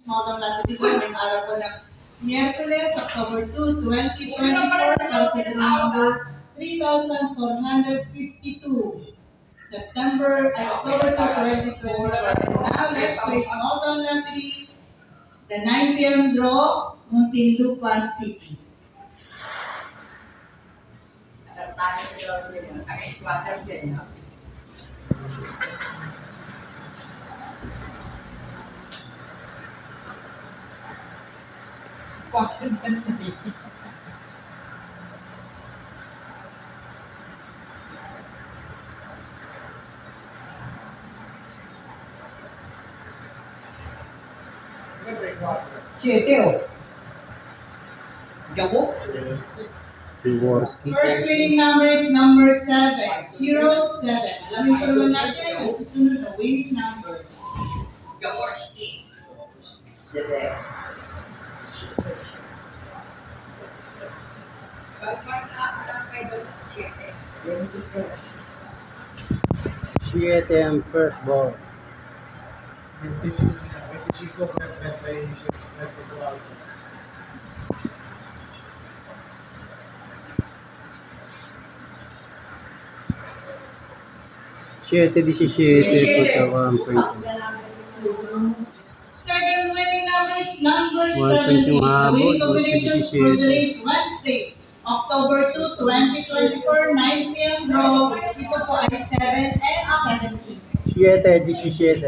Model natin dito, may araw ko ng Miyerkules, October 2, 2024, para sa draw number 3,452. October 2, 2024. And now, let's play small town lottery, the 9 p.m. draw, Muntinlupa City. First winning number is number 7, 07. Alamin ko naman natin ang susunod na winning number. Siete ang first ball. 25 Siete, 17, puta, 1 point. Second winning number is number 120 17. The mahabol, winning combinations for 127. today's Wednesday, October 2, 2024, 9 p.m. draw. Ito po ay 7 and 17. Siete, 17.